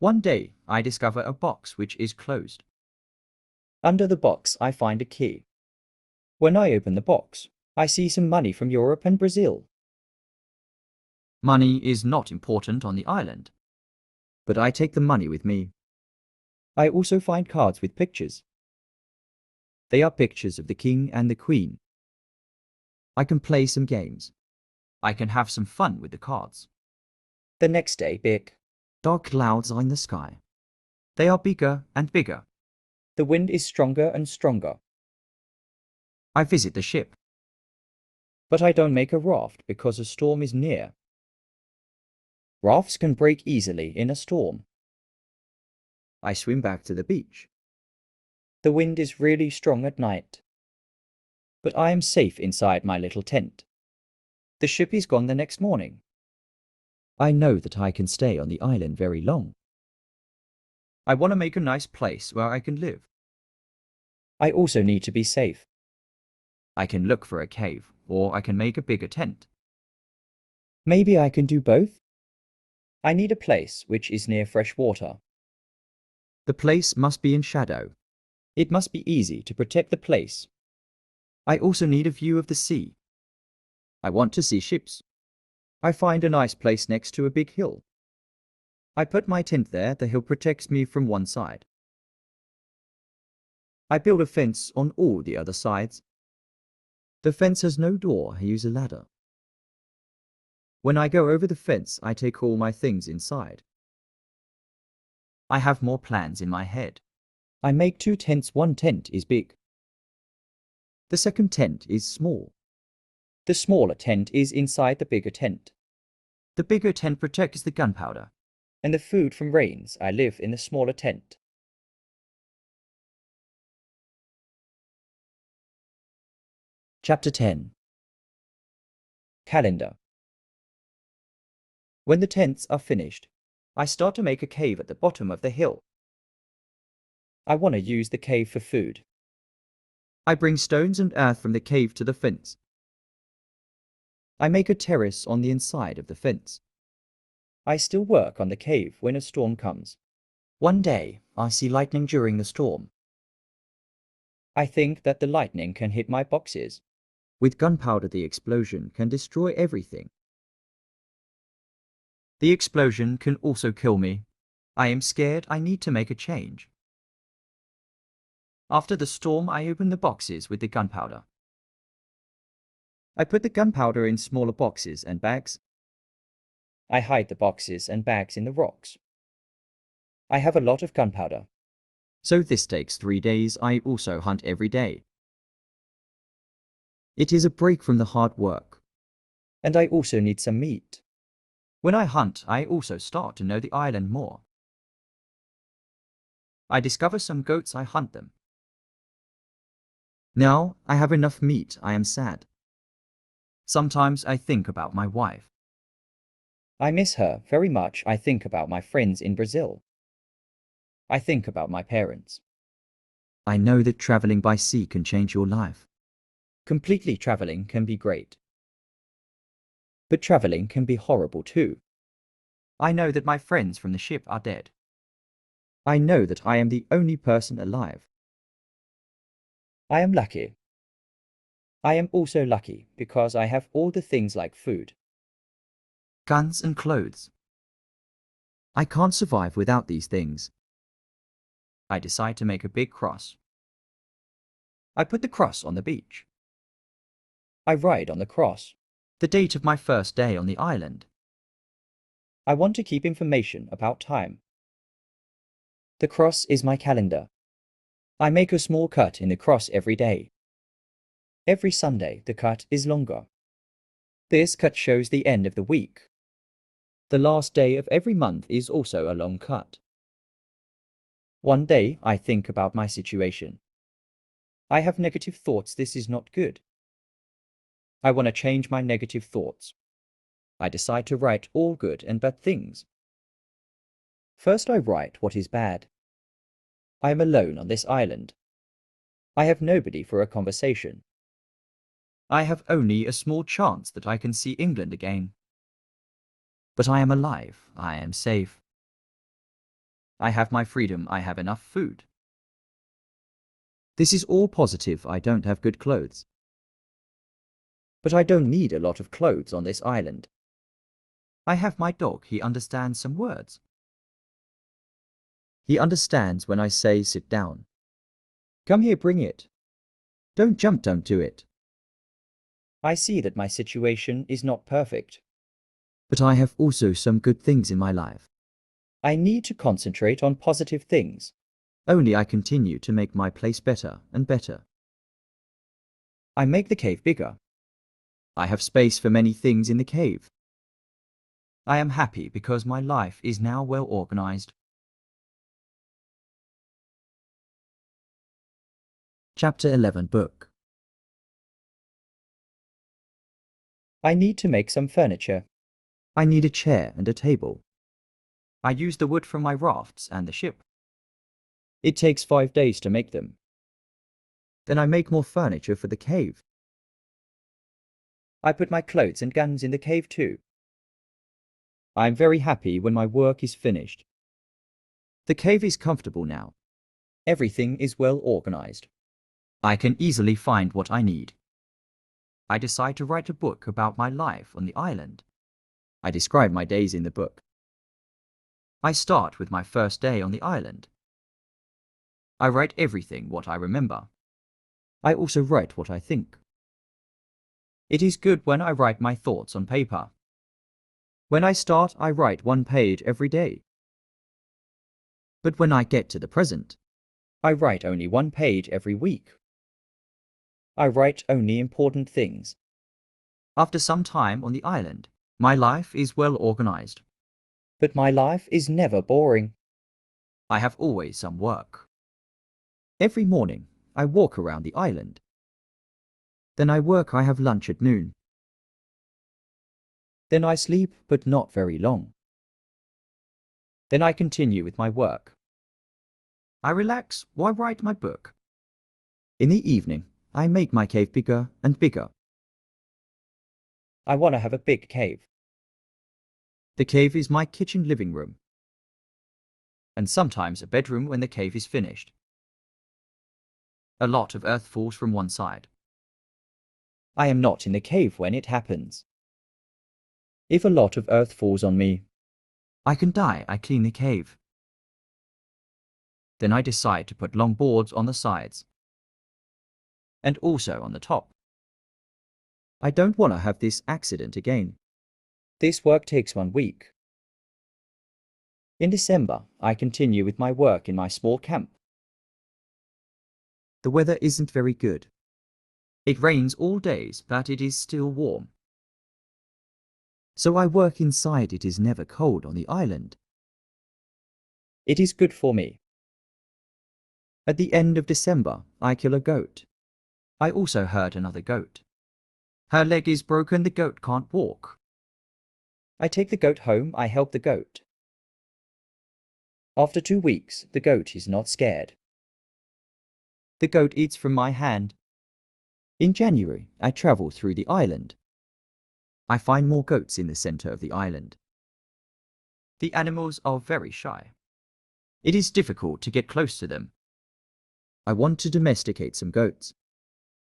One day, I discover a box which is closed. Under the box, I find a key. When I open the box, I see some money from Europe and Brazil. Money is not important on the island, but I take the money with me. I also find cards with pictures. They are pictures of the king and the queen. I can play some games. I can have some fun with the cards. The next day, big, dark clouds are in the sky. They are bigger and bigger. The wind is stronger and stronger. I visit the ship. But I don't make a raft because a storm is near. Rafts can break easily in a storm. I swim back to the beach. The wind is really strong at night. But I am safe inside my little tent. The ship is gone the next morning. I know that I can stay on the island very long. I want to make a nice place where I can live. I also need to be safe. I can look for a cave, or I can make a bigger tent. Maybe I can do both? I need a place which is near fresh water. The place must be in shadow. It must be easy to protect the place. I also need a view of the sea. I want to see ships. I find a nice place next to a big hill. I put my tent there. The hill protects me from one side. I build a fence on all the other sides. The fence has no door. I use a ladder. When I go over the fence, I take all my things inside. I have more plans in my head. I make two tents. One tent is big. The second tent is small. The smaller tent is inside the bigger tent. The bigger tent protects the gunpowder and the food from rains. I live in the smaller tent. Chapter 10. Calendar. When the tents are finished, I start to make a cave at the bottom of the hill. I want to use the cave for food. I bring stones and earth from the cave to the fence. I make a terrace on the inside of the fence. I still work on the cave when a storm comes. One day, I see lightning during the storm. I think that the lightning can hit my boxes. With gunpowder, the explosion can destroy everything. The explosion can also kill me. I am scared. I need to make a change. After the storm, I open the boxes with the gunpowder. I put the gunpowder in smaller boxes and bags. I hide the boxes and bags in the rocks. I have a lot of gunpowder. So this takes 3 days. I also hunt every day. It is a break from the hard work. And I also need some meat. When I hunt, I also start to know the island more. I discover some goats. I hunt them. Now I have enough meat. I am sad. Sometimes I think about my wife. I miss her very much. I think about my friends in Brazil. I think about my parents. I know that traveling by sea can change your life. Completely traveling can be great. But traveling can be horrible too. I know that my friends from the ship are dead. I know that I am the only person alive. I am lucky. I am also lucky because I have all the things like food, guns and clothes. I can't survive without these things. I decide to make a big cross. I put the cross on the beach. I write on the cross the date of my first day on the island. I want to keep information about time. The cross is my calendar. I make a small cut in the cross every day. Every Sunday, the cut is longer. This cut shows the end of the week. The last day of every month is also a long cut. One day, I think about my situation. I have negative thoughts. This is not good. I want to change my negative thoughts. I decide to write all good and bad things. First, I write what is bad. I am alone on this island. I have nobody for a conversation. I have only a small chance that I can see England again. But I am alive. I am safe. I have my freedom, I have enough food. This is all positive, I don't have good clothes. But I don't need a lot of clothes on this island. I have my dog, he understands some words. He understands when I say sit down. Come here, bring it. Don't jump, don't do it. I see that my situation is not perfect. But I have also some good things in my life. I need to concentrate on positive things. Only I continue to make my place better and better. I make the cave bigger. I have space for many things in the cave. I am happy because my life is now well organized. Chapter 11 Book. I need to make some furniture. I need a chair and a table. I use the wood from my rafts and the ship. It takes 5 days to make them. Then I make more furniture for the cave. I put my clothes and guns in the cave too. I am very happy when my work is finished. The cave is comfortable now. Everything is well organized. I can easily find what I need. I decide to write a book about my life on the island. I describe my days in the book. I start with my first day on the island. I write everything what I remember. I also write what I think. It is good when I write my thoughts on paper. When I start, I write 1 page every day. But when I get to the present, I write only 1 page every week. I write only important things. After some time on the island, my life is well organized. But my life is never boring. I have always some work. Every morning, I walk around the island. Then I work, I have lunch at noon. Then I sleep, but not very long. Then I continue with my work. I relax while I write my book. In the evening, I make my cave bigger and bigger. I want to have a big cave. The cave is my kitchen living room. And sometimes a bedroom when the cave is finished. A lot of earth falls from one side. I am not in the cave when it happens. If a lot of earth falls on me, I can die, I clean the cave. Then I decide to put long boards on the sides. And also on the top. I don't want to have this accident again. This work takes 1 week. In December, I continue with my work in my small camp. The weather isn't very good. It rains all days, but it is still warm. So I work inside, it is never cold on the island. It is good for me. At the end of December, I kill a goat. I also hurt another goat. Her leg is broken, the goat can't walk. I take the goat home, I help the goat. After 2 weeks, the goat is not scared. The goat eats from my hand. In January, I travel through the island. I find more goats in the center of the island. The animals are very shy. It is difficult to get close to them. I want to domesticate some goats.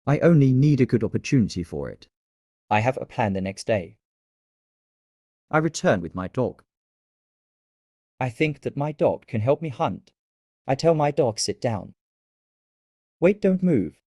I only need a good opportunity for it. I have a plan the next day. I return with my dog. I think that my dog can help me hunt. I tell my dog sit down. Wait, don't move.